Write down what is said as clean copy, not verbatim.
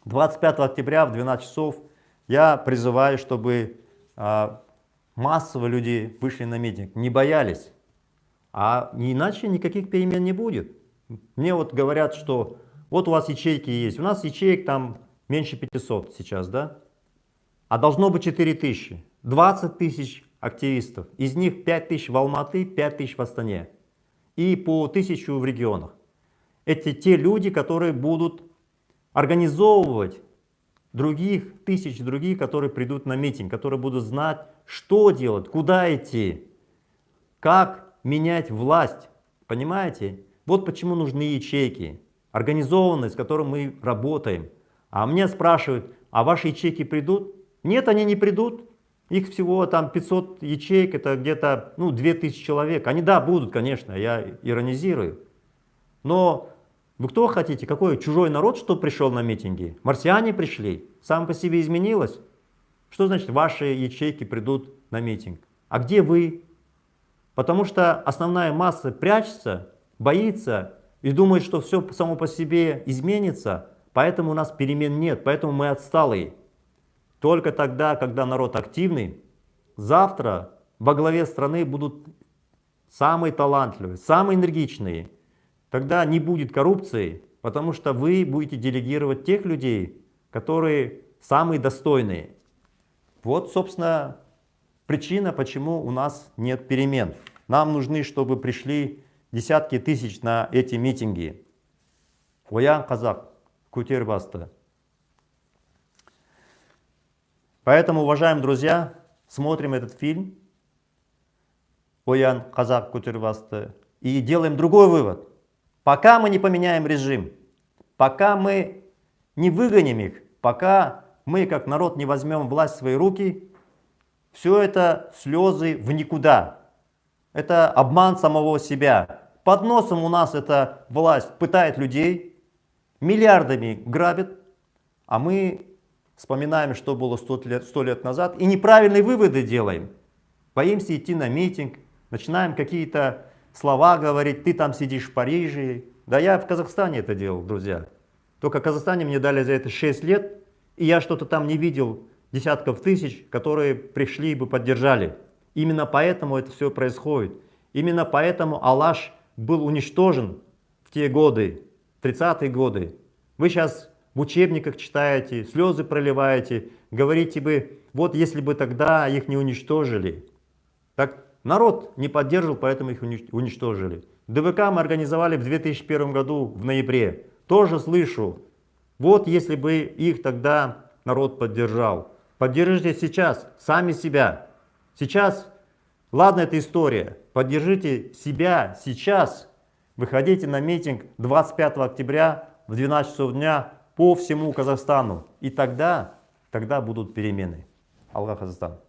25 октября в 12 часов я призываю, чтобы массово люди вышли на митинг, не боялись. А иначе никаких перемен не будет. Мне вот говорят, что вот у вас ячейки есть. У нас ячеек там меньше 500 сейчас, да? А должно быть 4000. 20 тысяч активистов. Из них 5000 в Алматы, 5000 в Астане. И по 1000 в регионах. Это те люди, которые будут организовывать других, тысяч других, которые придут на митинг, которые будут знать, что делать, куда идти, как менять власть. Понимаете? Вот почему нужны ячейки, организованность, с которой мы работаем. А меня спрашивают, а ваши ячейки придут? Нет, они не придут. Их всего там 500 ячеек, это где-то 2000 человек. Они, да, будут, конечно, я иронизирую. Но вы кто хотите? Какой чужой народ, что пришел на митинги? Марсиане пришли? Сам по себе изменилось? Что значит ваши ячейки придут на митинг? А где вы? Потому что основная масса прячется, боится и думает, что все само по себе изменится. Поэтому у нас перемен нет, поэтому мы отсталые. Только тогда, когда народ активный, завтра во главе страны будут самые талантливые, самые энергичные. Тогда не будет коррупции, потому что вы будете делегировать тех людей, которые самые достойные. Вот, собственно, причина, почему у нас нет перемен. Нам нужны, чтобы пришли десятки тысяч на эти митинги. Оян казак, көтер басты. Поэтому, уважаемые друзья, смотрим этот фильм «Оян казак, көтер басты» и делаем другой вывод. Пока мы не поменяем режим, пока мы не выгоним их, пока мы, как народ, не возьмем власть в свои руки, все это слезы в никуда. Это обман самого себя. Под носом у нас эта власть пытает людей, миллиардами грабит, а мы вспоминаем, что было 100 лет назад, и неправильные выводы делаем. Боимся идти на митинг, начинаем какие-то слова говорить, ты там сидишь в Париже. Да я в Казахстане это делал, друзья. Только в Казахстане мне дали за это 6 лет, и я что-то там не видел десятков тысяч, которые пришли и бы поддержали. Именно поэтому это все происходит. Именно поэтому Алаш был уничтожен в те годы, 30-е годы. Вы сейчас в учебниках читаете, слезы проливаете, говорите бы, вот если бы тогда их не уничтожили. Так народ не поддерживал, поэтому их уничтожили. ДВК мы организовали в 2001 году, в ноябре. Тоже слышу, вот если бы их тогда народ поддержал. Поддержите сейчас сами себя. Сейчас, ладно, это история. Поддержите себя сейчас. Выходите на митинг 25 октября в 12 часов дня по всему Казахстану. И тогда будут перемены. Алга Казахстан.